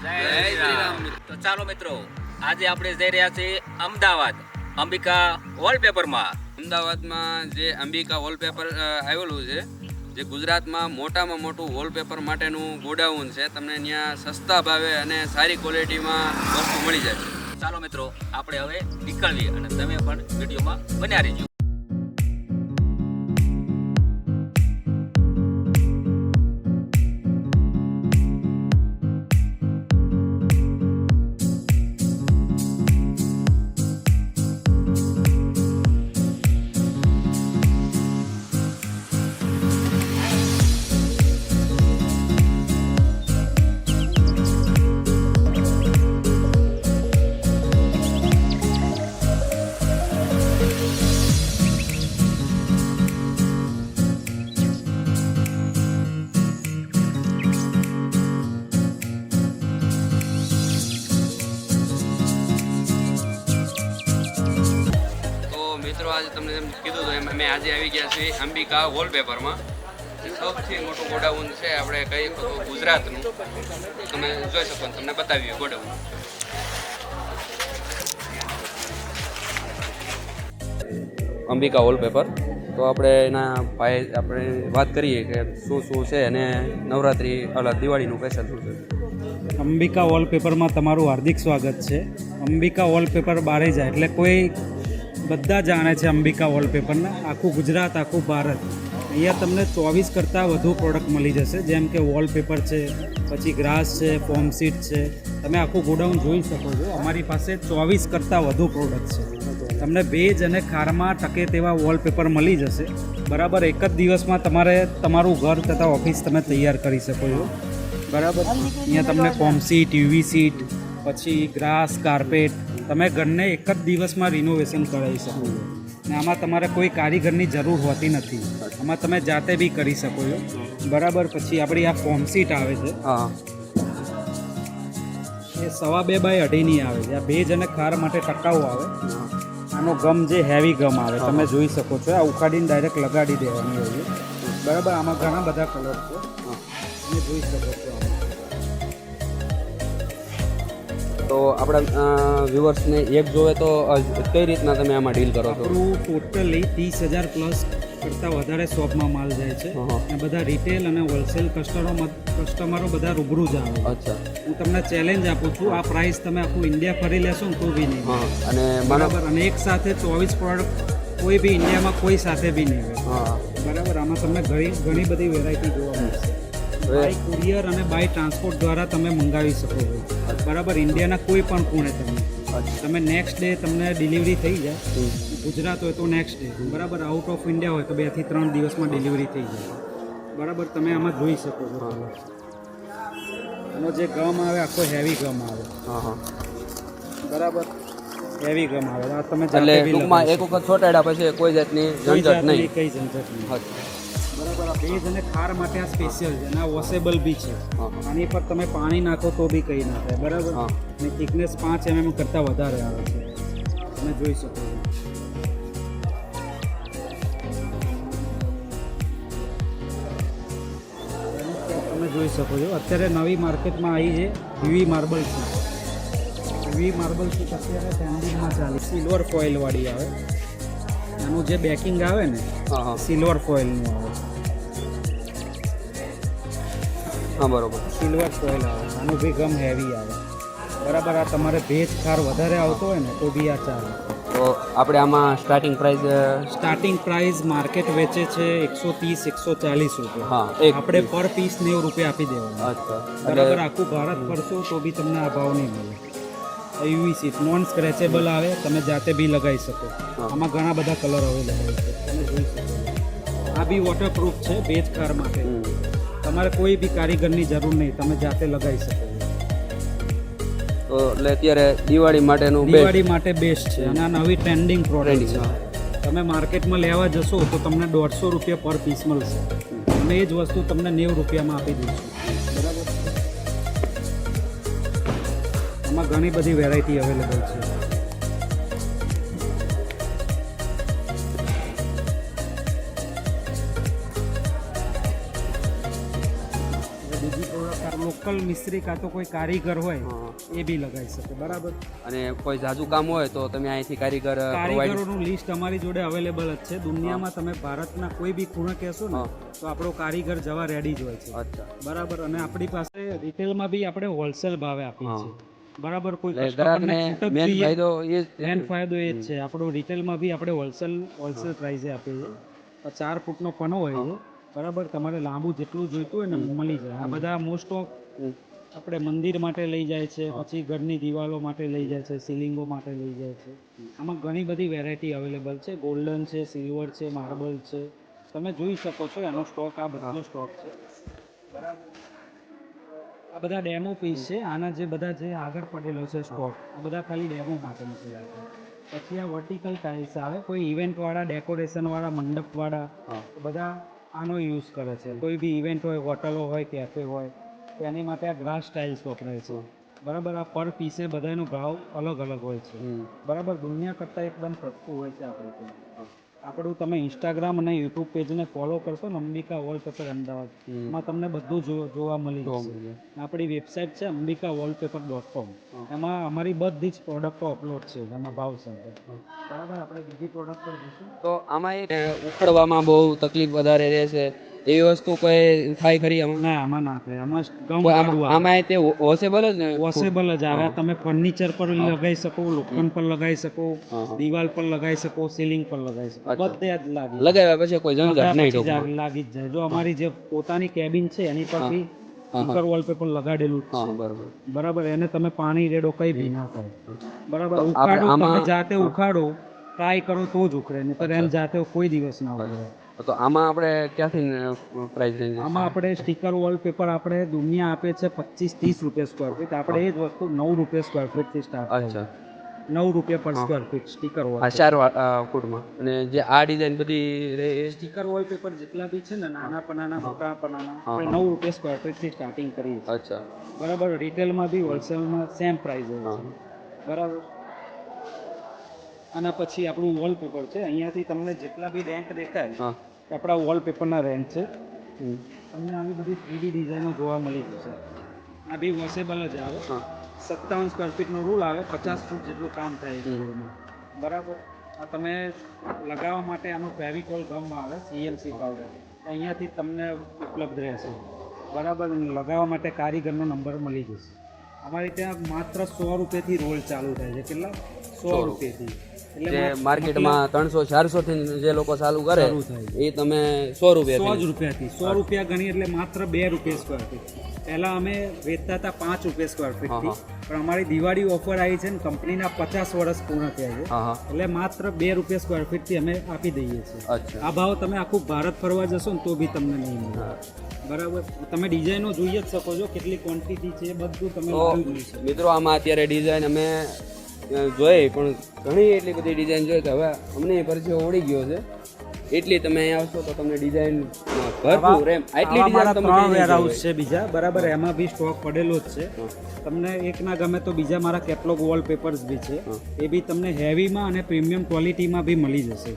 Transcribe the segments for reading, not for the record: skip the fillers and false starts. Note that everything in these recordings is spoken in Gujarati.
જય શ્રી રામ. તો ચાલો મિત્રો, આજે આપણે જઈ રહ્યા છીએ અમદાવાદ અંબિકા વોલપેપરમાં. અમદાવાદમાં જે અંબિકા વોલપેપર આવેલું છે, જે ગુજરાતમાં મોટામાં મોટું વોલપેપર માટેનું ગોડાઉન છે. તમને ત્યાં સસ્તા ભાવે અને સારી ક્વોલિટીમાં વસ્તુ મળી જાય છે. ચાલો મિત્રો, આપણે હવે નીકળીએ અને તમે પણ વિડીયોમાં બન્યા રહેજો. મિત્રો, આજે તમને જેમ કીધું હતું એમ અમે આજે આવી ગયા છીએ અંબિકા વોલપેપરમાં. સૌથી મોટું ગોડાઉન છે, આપણે કહીએ તો ગુજરાતનું. તમે જોઈ શકો, તમને બતાવીએ ગોડાઉન. અંબિકા વોલપેપર. તો આપણે એના ભાઈ આપણે વાત કરીએ કે શું શું છે અને નવરાત્રી દિવાળીનું સ્પેશિયલ શું છે. અંબિકા વોલપેપરમાં તમારું હાર્દિક સ્વાગત છે. અંબિકા વોલપેપર બારે જાય એટલે કોઈ બધા જાણે છે અંબિકા વોલપેપરના. આખું ગુજરાત, આખું ભારત. અહીંયા તમને 24 કરતાં વધુ પ્રોડક્ટ મળી જશે, જેમ કે વોલપેપર છે, પછી ગ્રાસ છે, ફોર્મ શીટ છે. તમે આખું ગોડાઉન જોઈ શકો છો. અમારી પાસે 24 કરતાં વધુ પ્રોડક્ટ છે. તમને ભેજ અને ખારમાં ટકે તેવા વોલપેપર મળી જશે. બરાબર, એક જ દિવસમાં તમારે તમારું ઘર તથા ઓફિસ તમે તૈયાર કરી શકો છો. બરાબર, અહીંયા તમને ફોર્મ શીટ, યુવી સીટ, પછી ગ્રાસ, કાર્પેટ, તમે ઘરને એક જ દિવસમાં રિનોવેશન કરાવી શકો છો. ને આમાં તમારે કોઈ કારીગરની જરૂર હોતી નથી. આમાં તમે જાતે બી કરી શકો છો. બરાબર, પછી આપણી આ ફોર્મ શીટ આવે છે, હા, એ 2.5x2.5 આવે છે. આ ભેજ અને ખાર માટે ટકાઉ આવે. આનો ગમ જે હેવી ગમ આવે, તમે જોઈ શકો છો. આ ઉખાડીને ડાયરેક્ટ લગાડી દેવાની હોય છે. બરાબર, આમાં ઘણા બધા કલર છે, તમે જોઈ શકો છો. તો આપણા વ્યુઅર્સને એક જોવે તો કઈ રીતના તમે આમાં ડીલ કરો છો? આપણું ટોટલી 30,000 પ્લસ કરતાં વધારે શોપમાં માલ જાય છે. અને બધા રિટેલ અને હોલસેલ કસ્ટમરો બધા રૂબરૂ જ આવે. અચ્છા, હું તમને ચેલેન્જ આપું છું, આ પ્રાઇસ તમે આખું ઇન્ડિયા ફરી લેશો ને તો બી નહીં. હા, અને બરાબર, અને એક સાથે 24 પ્રોડક્ટ કોઈ બી ઇન્ડિયામાં કોઈ સાથે બી નહીં હોય. હા, બરાબર, આમાં તમને ઘણી બધી વેરાયટી જોવા મળશે. બાય કુરિયર અને બાય ટ્રાન્સપોર્ટ દ્વારા તમે મંગાવી શકો છો. બરાબર, ઇન્ડિયાના કોઈ પણ ખૂણે તમે નેક્સ્ટ ડે તમને ડિલિવરી થઈ જાય. ગુજરાત હોય તો નેક્સ્ટ ડે. બરાબર, આઉટ ઓફ ઇન્ડિયા હોય તો 2 થી 3 દિવસમાં ડિલિવરી થઈ જાય. બરાબર, તમે આમાં જોઈ શકો છો. આનો જે ગમ આવે આખો હેવી ગમ આવે. હા, હા, બરાબર, હેવી ગમ આવે. આ તમે એટલે ટૂંકમાં એક વખત છોટાડ્યા પછી કોઈ જાતની ઝંઝટ નહીં. કઈ ઝંઝટ નહીં. બરાબર, આ ભેજ અને ખાર માટે આ સ્પેશિયલ છે અને આ વોશેબલ બી છે. આની પર તમે પાણી નાખો તો બી કંઈ ના થાય. બરાબર, અને થિકનેસ 5 mm કરતાં વધારે આવે છે. તમે જોઈ શકો છો. તમે જોઈ શકો છો. અત્યારે નવી માર્કેટમાં આવી છે યુવી માર્બલ છે. યુવી માર્બલ છે અત્યારે ટ્રેન્ડિંગમાં ચાલે. સિલ્વર ફોઇલવાળી આવે. આનું જે બેકિંગ આવે ને, સિલ્વર ફોઇલનું આવે. હા, બરોબર, સિલ્વર ફોઇલ આવે. આનું બી ગમ હેવી આવે. બરાબર, આ તમારે ભેજ ખાર વધારે આવતો હોય ને તો બી આ ચાલે. તો આપણે આમાં સ્ટાર્ટિંગ પ્રાઇસ માર્કેટ વેચે છે 130-140 રૂપિયા. હા, આપણે પર પીસ 90 રૂપિયા આપી દેવાના. અચ્છા, બરાબર, આખું ભારત ફરશો તો બી તમને આ ભાવ નહીં મળે. યુવી સીટ નોન સ્ક્રેચેબલ આવે, તમે જાતે બી લગાવી શકો. આમાં ઘણા બધા કલર અવેલેબલ છે, તમે જોઈ શકો. આ બી વોટરપ્રૂફ છે ભેજ ખાર માટે. તમારે કોઈ બી કારીગરની જરૂર નહીં, તમે જાતે લગાવી શકો. તો એટલે અત્યારે દિવાળી માટે બેસ્ટ છે. અને આ નવી ટ્રેન્ડિંગ પ્રોડક્ટ છે. તમે માર્કેટમાં લેવા જશો તો તમને 150 રૂપિયા પર પીસ મળશે. અમે એ જ વસ્તુ તમને 90 રૂપિયામાં આપી દઈશું. બરાબર, આમાં ઘણી બધી વેરાયટી અવેલેબલ છે. લોકલ મિસ્ત્રી કાં તો કોઈ કારીગર હોય હા. એ બી લગાવી શકે. બરાબર. અને કોઈ જાજુ કામ હોય તો તમે અહીંથી કારીગર પ્રોવાઈડ. કારીગરોનું લિસ્ટ અમારી જોડે અવેલેબલ જ છે. દુનિયામાં તમે ભારતના કોઈ બી ખૂણે કહેશો ને તો આપણો કારીગર જવા રેડી જ હોય છે. અચ્છા. બરાબર. અને આપણી પાસે રિટેલમાં બી આપણે હોલસેલ ભાવે આપીએ છીએ. બરાબર. કોઈ એટલે કસ્ટમરને ગ્રાહકને છૂટ જ મેન જોઈએ, ફાયદો એ જ મેન ફાયદો એ જ છે. આપણું રિટેલમાં બી આપણે હોલસેલ પ્રાઇસે આપીએ છીએ. 4 ફૂટનો પનો હોય છે. બરાબર. તમારે લાંબુ જેટલું જોઈતું હોય ને મળી જાય. આ બધા મોસ્ટ ઓફ આપણે મંદિર માટે લઈ જાય છે, પછી ઘરની દિવાલો માટે લઈ જાય છે, સીલિંગો માટે લઈ જાય છે. આમાં ઘણી બધી વેરાયટી અવેલેબલ છે. ગોલ્ડન છે, સિલ્વર છે, માર્બલ છે. તમે જોઈ શકો છો એનો સ્ટોક, આ બધો સ્ટોક છે. બરાબર. આ બધા ડેમો પીસ છે. આના જે બધા જે આગળ પડેલો છે સ્ટોક, આ બધા ખાલી ડેમો માટે મૂકેલા છે. પછી આ વર્ટિકલ ટાઇલ્સ આવે, કોઈ ઇવેન્ટવાળા, ડેકોરેશનવાળા, મંડપવાળા બધા આનો યુઝ કરે છે. કોઈ બી ઇવેન્ટ હોય, હોટલો હોય, કેફે હોય, તો એની માટે આ ગ્લાસ ટાઇલ્સ વપરાય છે. બરાબર. આ પર પીસે બધાનો ભાવ અલગ અલગ હોય છે. બરાબર. દુનિયા કરતાં એકદમ સસ્તું હોય છે આપણે ત્યાં. આપણું તમે ઇન્સ્ટાગ્રામ અને યુટ્યુબ પેજને ફોલો કરશો ને, અંબિકા વોલપેપર અમદાવાદ, એમાં તમને બધું જોવા મળી જશે. આપણી વેબસાઇટ છે ambikaWallpaper.com. એમાં અમારી બધી જ પ્રોડક્ટો અપલોડ છે. એમાં ભાવ છે. બરાબર. આપણે બીજી પ્રોડક્ટ પર જઈશું. તો આમાં ઉખડવામાં બહુ તકલીફ વધારે રહેશે એવી વસ્તુ કોઈ થાય ખરી આમાં? ના, આમાં ના થાય. આમાં ગમ કોઈ કાઢવું આવે. આમાં તે વોશેબલ જ ને? વોશેબલ જ આવે. તમે ફર્નિચર પર લગાવી શકો, લોખંડ પર લગાવી શકો, દિવાલ પર લગાવી શકો, સીલિંગ પર લગાવી શકો. બધે જ લાગી લગાવ્યા પછી કોઈ ઝંઝટ નહીં પછી ટૂંકમાં. લાગી જ જાય. જો અમારી જે પોતાની કેબિન છે એની પર બી સ્ટીકર વોલપેપર લગાડેલું જ છે. બરાબર. બરાબર. એને તમે પાણી રેડો કઈ ભી ના થાય. બરાબર. ઉખાડો, તમે જાતે ઉખાડો, ટ્રાય કરો તો જ ઉખડે, નહીં તો એને જાતે કોઈ દિવસ ના ઉખડે. તો આમાં આપણે ક્યાંથી પ્રાઇસ રેન્જ? આમાં આપણે સ્ટીકર વોલપેપર આપણે દુનિયા આપે છે 25-30 રૂપિયા સ્ક્વેર ફીટ. આપણે એ જ વસ્તુ 9 રૂપિયા સ્ક્વેર ફીટથી સ્ટાર્ટ થાય. અચ્છા. 9 રૂપિયા પર સ્ક્વેર ફીટ સ્ટીકર આ વોલપેપર. 4 ફૂટમાં. અને જે આ ડિઝાઇન બધી રહે એ સ્ટીકર વોલપેપર જેટલા બી છે ને, નાના પનાના, મોટા પનાના, આપણે 9 રૂપિયા સ્ક્વેર ફીટથી સ્ટાર્ટિંગ કરીએ છીએ. અચ્છા. બરાબર. રિટેલમાં બી હોલસેલમાં સેમ પ્રાઇસ હોય છે. બરાબર. આના પછી આપણું વોલપેપર છે. અહીંયાથી તમને જેટલા બી રેન્ક દેખાય એ આપણા વોલપેપરના રેન્ક છે. તમને આવી બધી 3D ડિઝાઇનો જોવા મળી જશે. આ બી વોશેબલ જ આવે. 57 સ્ક્વેર ફીટનો રૂલ આવે, 50 ફૂટ જેટલું કામ થાય છે રોડમાં. બરાબર. આ તમે લગાવવા માટે આનો ફેવિકોલ ગમ આવે, CNC પાવડર, અહીંયાથી તમને ઉપલબ્ધ રહેશે. બરાબર. લગાવવા માટે કારીગરનો નંબર મળી જશે. અમારે ત્યાં માત્ર 100 રૂપિયાથી રોલ ચાલુ થાય છે. કેટલા? 100 રૂપિયાથી. જે માર્કેટમાં 300-400 થી જે લોકો ચાલુ કરે એ તમે 100 રૂપિયા 100 જ રૂપિયાથી. 100 રૂપિયા ગણી એટલે માત્ર 2 રૂપિયા સ્ક્વેર ફીટ. પહેલા અમે વેચતા હતા 5 રૂપિયા સ્ક્વેર ફીટથી, પણ અમારી દિવાળી ઓફર આવી છે ને, કંપનીના 50 વર્ષ પૂર્ણ થયા છે, એટલે માત્ર 2 રૂપિયા સ્ક્વેર ફીટથી અમે આપી દઈએ છીએ. આ ભાવ તમે આખું ભારત ફરવા જશો ને તો બી તમને નહીં મળે. બરાબર. તમે ડિઝાઇનો જોઈ જ શકો છો, કેટલી ક્વોન્ટિટી છે બધું તમે જોઈ શકો. મિત્રો આમાં અત્યારે ડિઝાઇન અમે જોઈ, પણ ઘણી એટલી બધી ડિઝાઇન જોઈ કે હવે અમને પરિચય ઓળી ગયો છે. એટલી તમે અહીંયા આવશો તો તમને ડિઝાઇન ભરપૂર એમ આટલી ડિઝાઇન તમને વેરહાઉસ છે બીજા. બરાબર. એમાં બી સ્ટોક પડેલો જ છે. તમને એક ના ગમે તો બીજા મારા કેટલોગ વોલપેપર્સ બી છે. એ બી તમને હેવીમાં અને પ્રીમિયમ ક્વોલિટીમાં બી મળી જશે.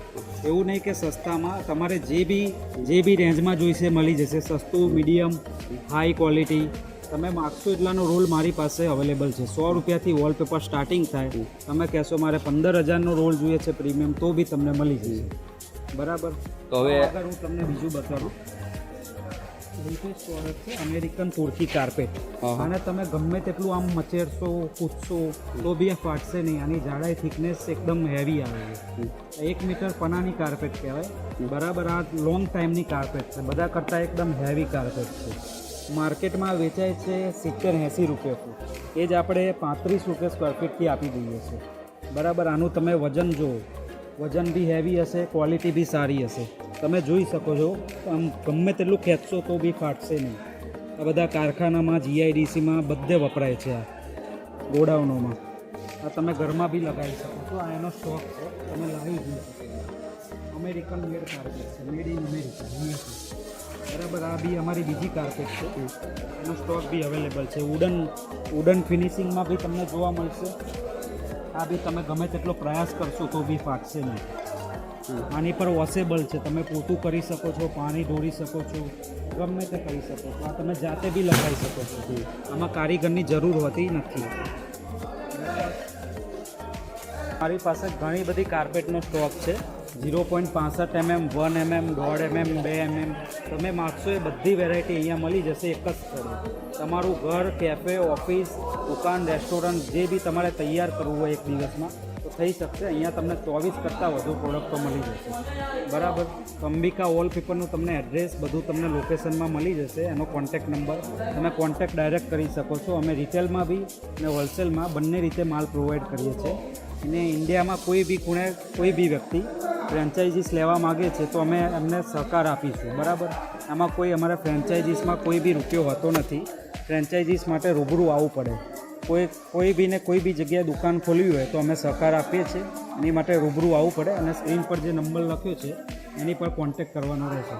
એવું નહીં કે સસ્તામાં. તમારે જે બી રેન્જમાં જોઈશે મળી જશે. સસ્તું, મીડિયમ, હાઈ ક્વોલિટી. તમે માગશો એટલાનો રોલ મારી પાસે અવેલેબલ છે. 100 રૂપિયાથી વોલપેપર સ્ટાર્ટિંગ થાય. તમે કહેશો મારે 15,000નો રોલ જોઈએ છે પ્રીમિયમ, તો બી તમને મળી જશે. બરાબર. તો હવે આગળ હું તમને બીજું બતાવું. લેટેસ્ટ પ્રોડક્ટ છે અમેરિકન તુર્કી કાર્પેટ. અને તમે ગમે તેટલું આમ મચેરશો, કૂદશો તો બી આ ફાટશે નહીં. આની જાડાઈ, થિકનેસ એકદમ હેવી આવે છે. 1 મીટર પનાની કાર્પેટ કહેવાય. બરાબર. આ લોંગ ટાઈમની કાર્પેટ છે. બધા કરતાં એકદમ હેવી કાર્પેટ છે. માર્કેટમાં વેચાય છે 70-80 રૂપિયા ફૂટ. એ જ આપણે 35 રૂપિયા સ્ક્વેર ફીટથી આપી દઈએ છીએ. બરાબર. આનું તમે વજન જુઓ, વજન બી હેવી હશે, ક્વોલિટી બી સારી હશે. તમે જોઈ શકો છો. આમ ગમે તેટલું ખેંચશો તો બી ફાટશે નહીં. આ બધા કારખાનામાં, GIDCમાં બધે વપરાય છે. આ ગોડાઉનોમાં. આ તમે ઘરમાં બી લગાવી શકો છો. આ એનો સ્ટોક છે. તમે લાવી જોઈ શકો. અમેરિકન મેડ કાર્પેટ છે. Made in America. બરાબર. આ બી અમારી બીજી કાર્પેટ છે. એનો સ્ટોક બી અવેલેબલ છે. વુડન ફિનિશિંગમાં બી તમને જોવા મળશે. આ બી તમે ગમે તેટલો પ્રયાસ કરશો તો બી ફાટશે નહીં. આની પર વોશેબલ છે, તમે પોતું કરી શકો છો, પાણી ઢોળી શકો છો, ગમે તે કરી શકો છો. આ તમે જાતે બી લગાવી શકો છો. આમાં કારીગરની જરૂર હોતી નથી. મારી પાસે ઘણી બધી કાર્પેટનો સ્ટોક છે. 0.65 mm, 1 mm, 1.5 mm, 2 mm તમે માગશો એ બધી વેરાયટી અહીંયા મળી જશે એક જ સ્થળે. તમારું ઘર, કેફે, ઓફિસ, દુકાન, રેસ્ટોરન્ટ જે બી તમારે તૈયાર કરવું હોય એક દિવસમાં તો થઈ શકશે. અહીંયા તમને 24 કરતાં વધુ પ્રોડક્ટો મળી જશે. બરાબર. અંબિકા વોલપેપરનું તમને એડ્રેસ બધું તમને લોકેશનમાં મળી જશે. એનો કોન્ટેક્ટ નંબર તમે કોન્ટેક્ટ ડાયરેક્ટ કરી શકો છો. અમે રિટેલમાં બી અને હોલસેલમાં બંને રીતે માલ પ્રોવાઈડ કરીએ છીએ. અને ઇન્ડિયામાં કોઈ બી ખૂણે કોઈ બી વ્યક્તિ ફ્રેન્ચાઇઝીસ લેવા માગે છે તો અમે એમને સહકાર આપીશું. બરાબર. આમાં કોઈ અમારા ફ્રેન્ચાઇઝીસમાં કોઈ બી રૂપિયો હોતો નથી. ફ્રેન્ચાઇઝીસ માટે રૂબરૂ આવવું પડે. કોઈ બીને કોઈ બી જગ્યાએ દુકાન ખોલવી હોય તો અમે સહકાર આપીએ છીએ. એની માટે રૂબરૂ આવવું પડે અને સ્ક્રીન પર જે નંબર લખ્યો છે એની પર કોન્ટેક્ટ કરવાનો રહેશે.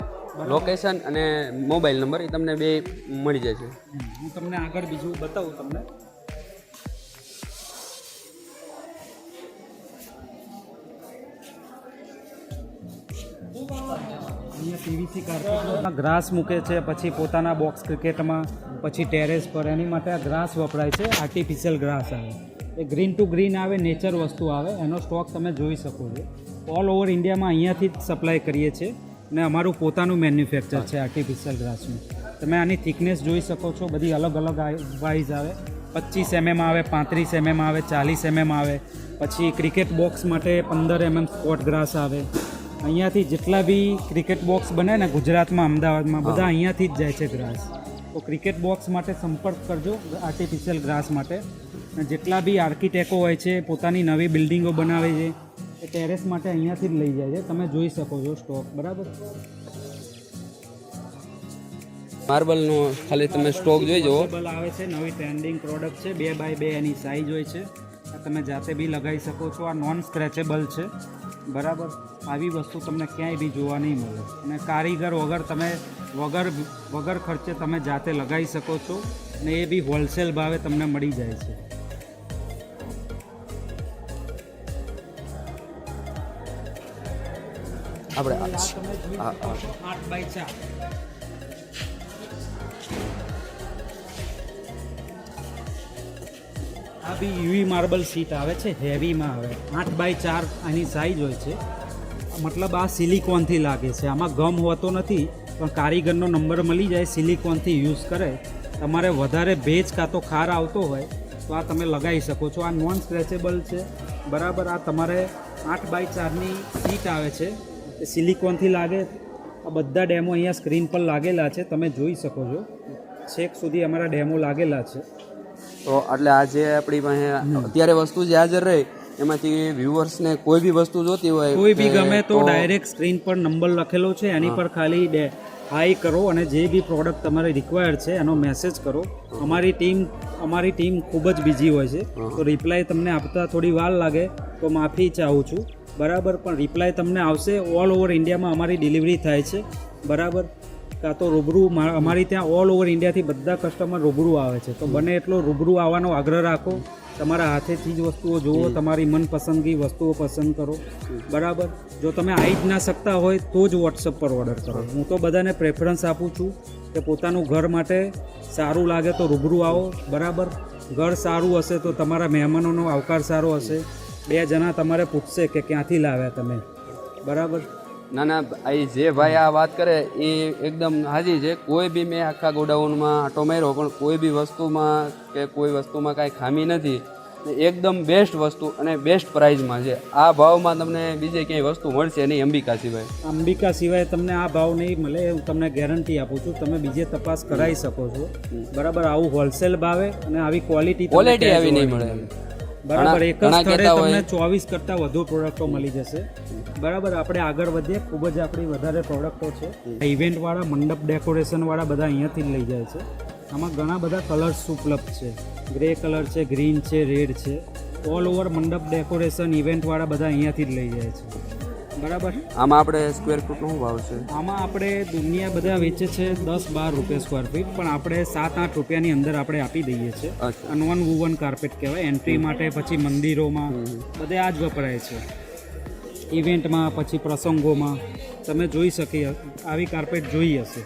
લોકેશન અને મોબાઈલ નંબર એ તમને બે મળી જશે. હું તમને આગળ બીજું બતાવું તમને. અહીંયા પીવીસી કાર્પેટમાં ગ્રાસ મૂકે છે, પછી પોતાના બોક્સ ક્રિકેટમાં, પછી ટેરેસ પર એની માટે આ ગ્રાસ વપરાય છે. આર્ટિફિશિયલ ગ્રાસ આવે એ ગ્રીન ટુ ગ્રીન આવે, નેચર વસ્તુ આવે. એનો સ્ટોક તમે જોઈ શકો છો. ઓલ ઓવર ઇન્ડિયામાં અહીંયાથી જ સપ્લાય કરીએ છીએ અને અમારું પોતાનું મેન્યુફેક્ચર છે આર્ટિફિશિયલ ગ્રાસનું. તમે આની થિકનેસ જોઈ શકો છો. બધી અલગ અલગ વાઇઝ આવે. 25 mm આવે, 35 mm આવે, 40 mm આવે. પછી ક્રિકેટ બોક્સ માટે 15 mm સ્પોટ ગ્રાસ આવે. અહીંયાથી જેટલા બી ક્રિકેટ બોક્સ બને ને ગુજરાતમાં, અમદાવાદમાં બધા અહીંયાથી જ જાય છે ગ્રાસ. તો ક્રિકેટ બોક્સ માટે સંપર્ક કરજો આર્ટિફિશિયલ ગ્રાસ માટે. અને જેટલા બી આર્કિટેક્ટો હોય છે, પોતાની નવી બિલ્ડિંગો બનાવે છે, એ ટેરેસ માટે અહીંયાથી જ લઈ જાય છે. તમે જોઈ શકો છો સ્ટોક. બરાબર. માર્બલનો ખાલી તમે સ્ટોક જોઈ જુઓ. માર્બલ આવે છે, નવી ટ્રેન્ડિંગ પ્રોડક્ટ છે. 2x2 એની સાઇઝ હોય છે. આ તમે જાતે બી લગાવી શકો છો. આ નોન સ્ક્રેચેબલ છે. બરાબર. આવી વસ્તુ તમને ક્યાંય બી જોવા નહીં મળે. અને કારીગર વગર તમે વગર ખર્ચે તમે જાતે લગાવી શકો છો. અને એ બી હોલસેલ ભાવે તમને મળી જાય છે. આપણે તમે જોઈ શકો છો 8x4. આ બી યુવી માર્બલ શીટ આવે છે, હેવીમાં આવે. 8x4 આની સાઇઝ હોય છે. મતલબ આ સિલિકોનથી લાગે છે. આમાં ગમ હોતો નથી, પણ કારીગરનો નંબર મળી જાય, સિલિકોનથી યુઝ કરે. તમારે વધારે ભેજ કાં તો ખાર આવતો હોય તો આ તમે લગાવી શકો છો. આ નોન સ્ક્રેચેબલ છે. બરાબર. આ તમારે 8x4ની શીટ આવે છે, એ સિલિકોનથી લાગે. આ બધા ડેમો અહીંયા સ્ક્રીન પર લાગેલા છે, તમે જોઈ શકો છો. છેક સુધી અમારા ડેમો લાગેલા છે. તો એટલે આ જે આપણી પાસે અત્યારે વસ્તુ જે હાજર રહી એમાંથી વ્યુઅર્સને કોઈ બી વસ્તુ જોતી હોય, કોઈ બી ગમે તો ડાયરેક્ટ સ્ક્રીન પર નંબર લખેલો છે, એની પર ખાલી હાઈ કરો અને જે બી પ્રોડક્ટ તમારે રિક્વાયર્ડ છે એનો મેસેજ કરો. અમારી ટીમ ખૂબ જ બિઝી હોય છે, તો રિપ્લાય તમને આપતા થોડી વાર લાગે તો માફી ચાહું છું. બરાબર. પણ રિપ્લાય તમને આવશે. ઓલ ઓવર ઇન્ડિયામાં અમારી ડિલિવરી થાય છે. બરાબર. કાં તો રૂબરૂ અમારી ત્યાં ઓલ ઓવર ઇન્ડિયાથી બધા કસ્ટમર રૂબરૂ આવે છે. તો બને એટલો રૂબરૂ આવવાનો આગ્રહ રાખો. તમારા હાથેથી જ વસ્તુઓ જુઓ, તમારી મનપસંદગી વસ્તુઓ પસંદ કરો. બરાબર. જો તમે આવી જ ના શકતા હોય તો જ વોટ્સઅપ પર ઓર્ડર કરો. હું તો બધાને પ્રેફરન્સ આપું છું કે પોતાનું ઘર માટે સારું લાગે તો રૂબરૂ આવો. બરાબર. ઘર સારું હશે તો તમારા મહેમાનોનો આવકાર સારો હશે. 2 જણા તમારે પૂછશે કે ક્યાંથી લાવ્યા તમે. બરાબર. ના ના, એ જે ભાઈ આ વાત કરે એ એકદમ હાજી છે. કોઈ બી મેં આખા ગોડાઉનમાં આટો માર્યો પણ કોઈ બી વસ્તુમાં કે કોઈ વસ્તુમાં કાંઈ ખામી નથી. એકદમ બેસ્ટ વસ્તુ અને બેસ્ટ પ્રાઇઝમાં છે. આ ભાવમાં તમને બીજે ક્યાંય વસ્તુ મળશે નહીં અંબિકા સિવાય. અંબિકા સિવાય તમને આ ભાવ નહીં મળે, હું તમને ગેરંટી આપું છું. તમે બીજે તપાસ કરાવી શકો છો. બરાબર. આવું હોલસેલ ભાવે અને આવી ક્વોલિટી આવી નહીં મળે. બરાબર. એક જ સ્થળે તમને 24 કરતાં વધુ પ્રોડક્ટો મળી જશે. બરાબર. આપણે આગળ વધીએ. ખૂબ જ આપણી વધારે પ્રોડક્ટો છે. ઇવેન્ટવાળા, મંડપ ડેકોરેશનવાળા બધા અહીંયાથી જ લઈ જાય છે. આમાં ઘણા બધા કલર્સ ઉપલબ્ધ છે. ગ્રે કલર છે, ગ્રીન છે, રેડ છે. ઓલ ઓવર મંડપ ડેકોરેશન ઇવેન્ટવાળા બધા અહીંયાથી જ લઈ જાય છે. બરાબર. આમાં આપણે સ્ક્વેર ફૂટનો શું ભાવ છે? આમાં આપણે દુનિયા બધા વેચે છે 10-12 રૂપિયા સ્ક્વેર ફીટ, પણ આપણે 7-8 રૂપિયાની અંદર આપણે આપી દઈએ છીએ. નોન વુવન કાર્પેટ કહેવાય. એન્ટ્રી માટે પછી મંદિરોમાં બધે આ જ વપરાય છે. ઇવેન્ટમાં પછી પ્રસંગોમાં તમે જોઈ શકી આવી કાર્પેટ જોઈ હશે.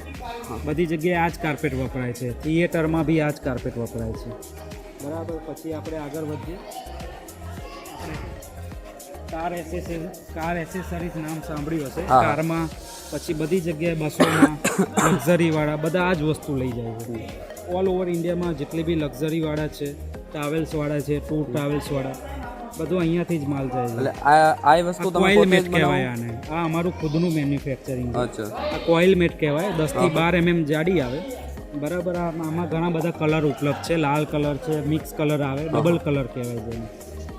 બધી જગ્યાએ આ જ કાર્પેટ વપરાય છે. થિયેટરમાં બી આ જ કાર્પેટ વપરાય છે. બરાબર. પછી આપણે આગળ વધીએ. કાર એસેસરીઝ નામ સાંભળ્યું હશે. કારમાં પછી બધી જગ્યાએ બસોમાં લક્ઝરીવાળા બધા આ જ વસ્તુ લઈ જાય છે. ઓલ ઓવર ઇન્ડિયામાં જેટલી બી લક્ઝરીવાળા છે, ટ્રાવેલ્સવાળા છે, ટૂર ટ્રાવેલ્સવાળા, બધું અહીંયાથી જ માલ જાય છે. એટલે આ વસ્તુ તમે કોઇલ પોતે જ મેટ બનાવો? કહેવાય આને. આ અમારું ખુદનું મેન્યુફેક્ચરિંગ છે. અચ્છા. આ કોઇલ મેટ કહેવાય. 10 થી 12 mm જાડી આવે. બરાબર. આમાં ઘણા બધા કલર ઉપલબ્ધ છે. લાલ કલર છે, મિક્સ કલર આવે, ડબલ કલર કહેવાય છે.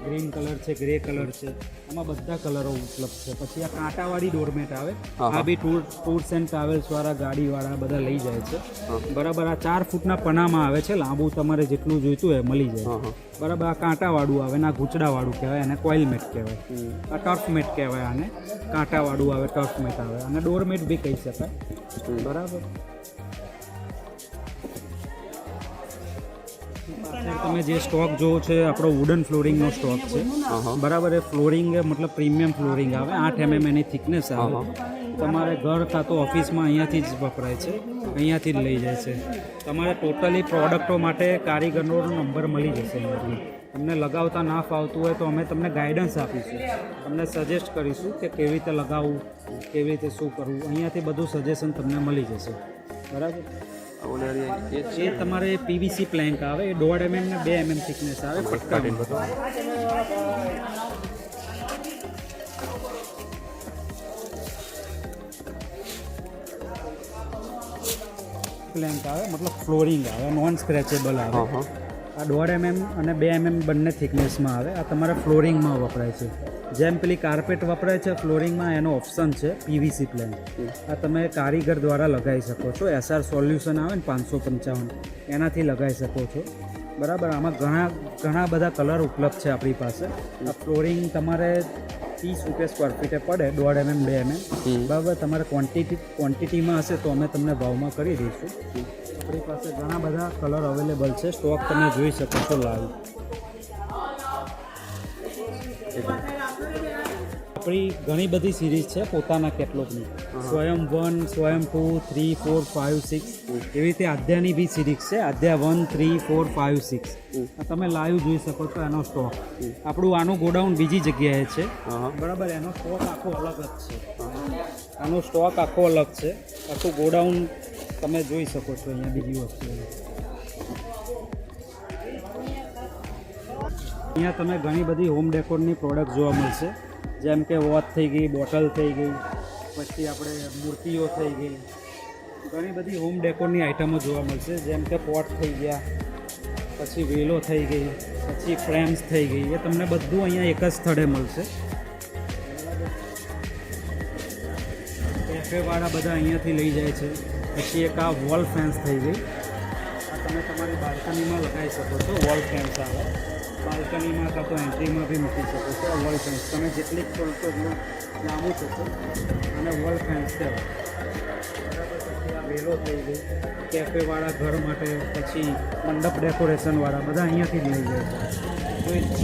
ગ્રીન કલર છે, ગ્રે કલર છે, આમાં બધા કલરો ઉપલબ્ધ છે. પછી આ કાંટાવાળી ડોરમેટ આવે. આ બી ટૂર્સ એન્ડ ટ્રાવેલ્સ વાળા, ગાડીવાળા બધા લઈ જાય છે. બરાબર. આ 4 ફૂટના પનામાં આવે છે. લાંબુ તમારે જેટલું જોઈતું હોય મળી જાય. બરાબર. આ કાંટાવાળું આવે ને આ ગૂંચડાવાળું કહેવાય. અને કોઇલ મેટ કહેવાય. આ ટર્ફ મેટ કહેવાય આને. કાંટાવાળું આવે, ટર્ફ મેટ આવે. અને ડોરમેટ બી કહી શકાય. બરાબર. તમે જે સ્ટોક જોવો છે આપણો વુડન ફ્લોરિંગનો સ્ટોક છે. બરાબર. એ ફ્લોરિંગ મતલબ પ્રીમિયમ ફ્લોરિંગ આવે. 8 mm એની થિકનેસ આવે. તમારે ઘર કાં તો ઓફિસમાં અહીંયાથી જ વપરાય છે. અહીંયાથી જ લઈ જાય છે. તમારે ટોટલી પ્રોડક્ટો માટે કારીગરનો નંબર મળી જશે અહીંયાથી. તમને લગાવતા ના ફાવતું હોય તો અમે તમને ગાઈડન્સ આપીશું. તમને સજેસ્ટ કરીશું કે કેવી રીતે લગાવવું, કેવી રીતે શું કરવું. અહીંયાથી બધું સજેશન તમને મળી જશે. બરાબર. એ તમારે પીવીસી પ્લેન્ક આવે. એ 1.5 mm ને 2 mm થિકનેસ આવે. પટ્ટામાં પ્લેન્ક આવે. મતલબ ફ્લોરિંગ આવે, નોન સ્ક્રેચેબલ આવે. આ 1.5 mm અને 2 mm બંને થિકનેસમાં આવે. આ તમારા ફ્લોરિંગમાં વપરાય છે. જેમ પેલી કાર્પેટ વપરાય છે ફ્લોરિંગમાં, એનો ઓપ્શન છે પીવીસી પ્લેન. આ તમે કારીગર દ્વારા લગાવી શકો છો. SR સોલ્યુશન આવે ને 555, એનાથી લગાવી શકો છો. બરાબર. આમાં ઘણા બધા કલર ઉપલબ્ધ છે આપણી પાસે. આ ફ્લોરિંગ તમારે 30 રૂપિયા સ્ક્વેર ફીટે પડે. 1.5 mm 2 mm. બરાબર. તમારે ક્વોન્ટિટીમાં હશે તો અમે તમને ભાવમાં કરી દઈશું. આપણી પાસે ઘણા બધા કલર અવેલેબલ છે. સ્ટોક તમે જોઈ શકો છો લાઈવ. આપણી ઘણી બધી સિરીઝ છે પોતાના કેટલોગની. સ્વયં 1, સ્વયં 2, 3, 4, 5, 6 એવી રીતે આધ્યાની બી સિરીઝ છે. આધ્યા 1, 3, 4, 5, 6 તમે લાઈવ જોઈ શકો છો એનો સ્ટોક. આપણું આનું ગોડાઉન બીજી જગ્યાએ છે. બરાબર. એનો સ્ટોક આખો અલગ જ છે. આનો સ્ટોક આખો અલગ છે. આખું ગોડાઉન તમે જોઈ શકો છો અહીંયા. બીજી વસ્તુ અહીંયા તમે ઘણી બધી હોમ ડેકોરની પ્રોડક્ટ જોવા મળશે. જેમ કે વોચ થઈ ગઈ, બોટલ થઈ ગઈ, પછી આપણે મૂર્તિઓ થઈ ગઈ. ઘણી બધી હોમ ડેકોરની આઇટમો જોવા મળશે. જેમ કે પોટ થઈ ગયા, પછી વેલો થઈ ગઈ, પછી ફ્રેમ્સ થઈ ગઈ. એ તમને બધું અહીંયા એક જ સ્થળે મળશે. કેફેવાળા બધા અહીંયાથી લઈ જાય છે. પછી એક આ વોલ ફેન્સ થઈ ગઈ. આ તમે તમારી બાલ્કનીમાં લગાવી શકો છો. વોલ ફેન્સ આવે. બાલ્કનીમાં કાં તો એન્ટ્રીમાં બી મૂકી શકો છો. વોલ ફેન્સ તમે જેટલી ખોલશો એટલું લાંબુ થશે. અને વોલ ફેન્સ કહેવાય. બરાબર. પછી આ વેલો થઈ ગઈ. કેફેવાળા ઘર માટે, પછી મંડપ ડેકોરેશનવાળા બધા અહીંયાથી જ લઈ જાય છે. જોઈ શકો.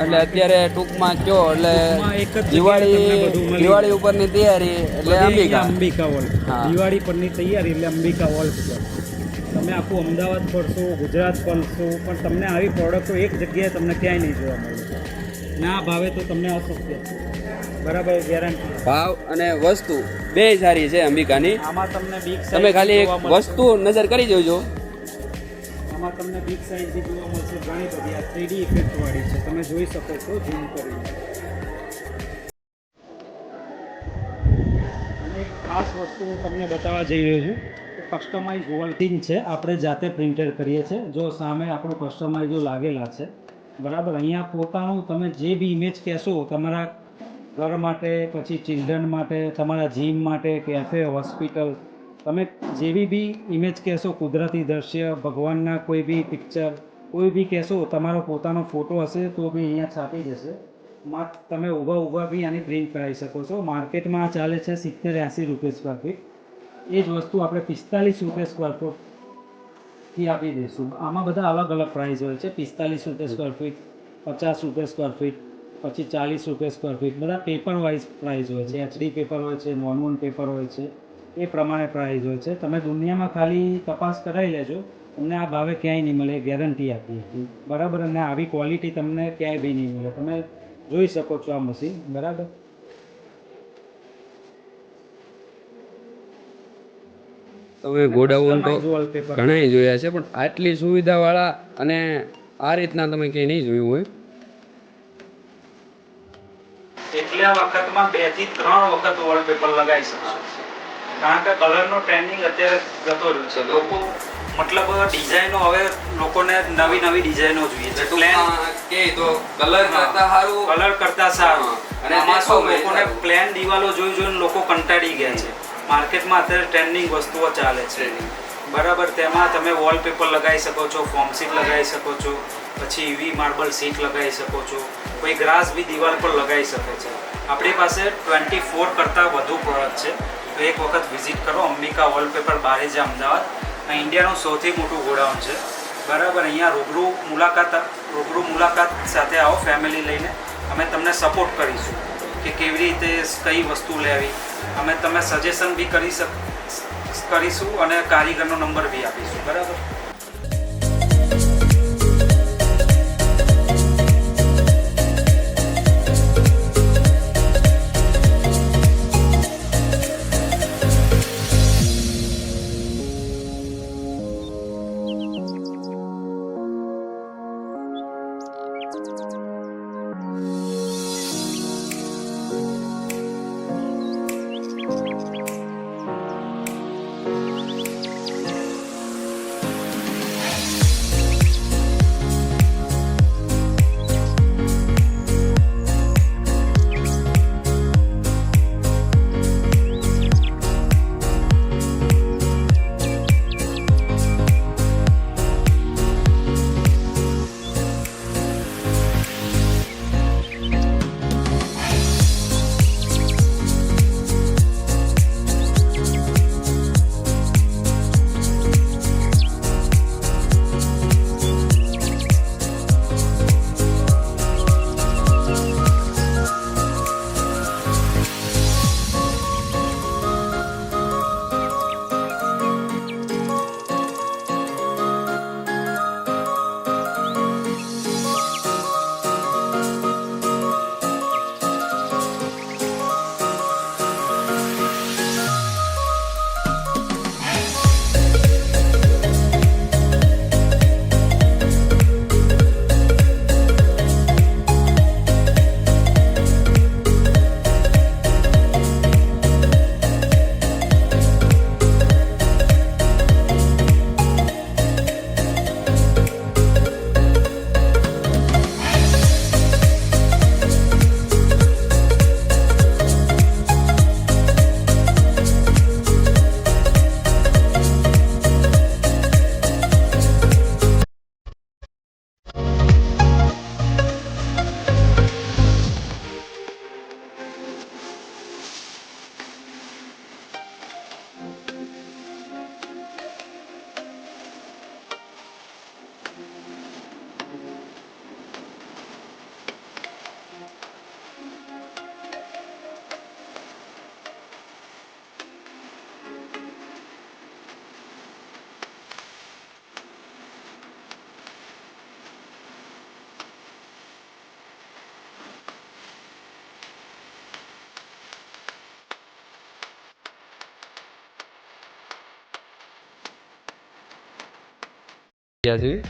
એટલે અત્યારે ટૂંકમાં કયો એટલે એક જ દિવાળી ઉપરની તૈયારી એટલે અંબિકા વોલ. દિવાળી પરની તૈયારી એટલે અંબિકા વોલ. તમે આખું અમદાવાદ ફરશો, ગુજરાત ફરશો, પણ તમને આવી પ્રોડક્ટો એક જગ્યાએ તમને ક્યાંય નહીં જોવા મળે. ના ભાવે તો તમને અશક્ય. બરાબર. ગેરંટી. ભાવ અને વસ્તુ બે સારી છે અંબિકાની. આમાં તમને બિગ તમે ખાલી એક વસ્તુ નજર કરી જોજો. આમાં તમને બિગ સાઇઝની જોવા મળશે. ઘણી બધી આ 3D ઇફેક્ટ વાળી છે. તમે જોઈ શકો છો ઝૂમ કરીને. અને એક ખાસ વસ્તુ હું તમને બતાવવા જઈ રહ્યો છું. કસ્ટમાઇઝ વોલ ટીન છે. આપણે જાતે પ્રિન્ટેડ કરીએ છીએ. જો સામે આપણું કસ્ટમાઇઝો લાગેલા છે. બરાબર. અહીંયા પોતાનું તમે જે બી ઇમેજ કહેશો તમારા ઘર માટે, પછી ચિલ્ડ્રન માટે, તમારા જીમ માટે, કેફે, હોસ્પિટલ, તમે જેવી બી ઇમેજ કહેશો, કુદરતી દ્રશ્ય, ભગવાનના કોઈ બી પિક્ચર, કોઈ બી કહેશો, તમારો પોતાનો ફોટો હશે તો બી અહીંયા છાપી જશે. તમે ઊભા બી આની પ્રિન્ટ કરાવી શકો છો. માર્કેટમાં ચાલે છે 70-80 રૂપિયા સ્ક્વેર ફીટ. એ જ વસ્તુ આપણે 45 રૂપિયા સ્ક્વેર ફૂટ થી આપી દઈશું. આમાં બધા અલગ અલગ પ્રાઇસ હોય છે. 45 રૂપિયા સ્ક્વેર ફીટ, 50 રૂપિયા સ્ક્વેર ફીટ, પછી 40 રૂપિયા સ્ક્વેર ફીટ. બધા પેપર વાઇઝ પ્રાઇસ હોય છે. HD પેપર હોય છે, નોન પેપર હોય છે, એ પ્રમાણે પ્રાઇસ હોય છે. તમે દુનિયામાં ખાલી તપાસ કરાવી લેજો, તમને આ ભાવે ક્યાંય નહીં મળે, ગેરંટી આપીએ છીએ. બરાબર. અને આવી ક્વોલિટી તમને ક્યાંય બી નહીં મળે. તમે જોઈ શકો છો આ મશીન. બરાબર. તમે ગોડાઉન તો વોલપેપર ઘણાય જોયા છે, પણ આટલી સુવિધાવાળા અને આ રીતના તમે ક્યાંય નહીં જોયું હોય. એટલા વખતમાં 2 થી 3 વખત વોલપેપર લગાવી શકશો. કારણ કે કલરનો ટ્રેન્ડિંગ અત્યારે જતો રહ્યો છે. લોકો મતલબ ડિઝાઇનો હવે લોકોને નવી નવી ડિઝાઇનો જોઈએ છે. કે તો કલર કરતા સારું, કલર કરતા સારું. અને અને આમાં શું દેખાવ લોકોને સારું. પ્લેન દિવાલો જોઈ જોઈને લોકો કંટાળી ગયા છે. માર્કેટમાં અત્યારે ટ્રેન્ડિંગ વસ્તુઓ ચાલે છે. બરાબર. તેમાં તમે વોલપેપર લગાવી શકો છો, ફોર્મ સીટ લગાવી શકો છો, પછી એવી માર્બલ સીટ લગાવી શકો છો, કોઈ ગ્રાસ બી દિવાલ પર લગાવી શકે છે. આપણી પાસે 24 કરતાં વધુ પ્રોડક્ટ છે. તો એક વખત વિઝિટ કરો અંબિકા વોલપેપર બારેજા અમદાવાદ. આ ઇન્ડિયાનું સૌથી મોટું ગોડાઉન છે. બરાબર. અહીંયા રૂબરૂ મુલાકાત સાથે આવો ફેમિલી લઈને. અમે તમને સપોર્ટ કરીશું કે કેવી રીતે કઈ વસ્તુ લેવી. અમે તમે સજેશન બી કરીશું અને કારીગરનો નંબર બી આપીશું. બરાબર.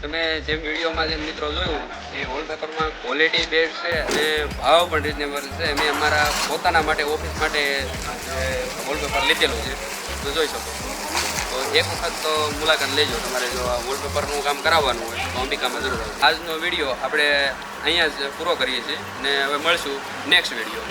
તમે જે વિડીયોમાં જે મિત્રો જોયું એ વોલપેપરમાં ક્વોલિટી બેસ્ટ છે અને ભાવ પણ રિઝનેબલ છે. અમે અમારા પોતાના માટે ઓફિસ માટે વોલપેપર લીધેલું છે, તો જોઈ શકો. તો એક વખત તો મુલાકાત લેજો. તમારે જો આ વોલપેપરનું કામ કરાવવાનું હોય તો અંબિકામાં જરૂર આવજો. આજનો વિડીયો આપણે અહીંયા જ પૂરો કરીએ છીએ અને હવે મળશું નેક્સ્ટ વિડીયો.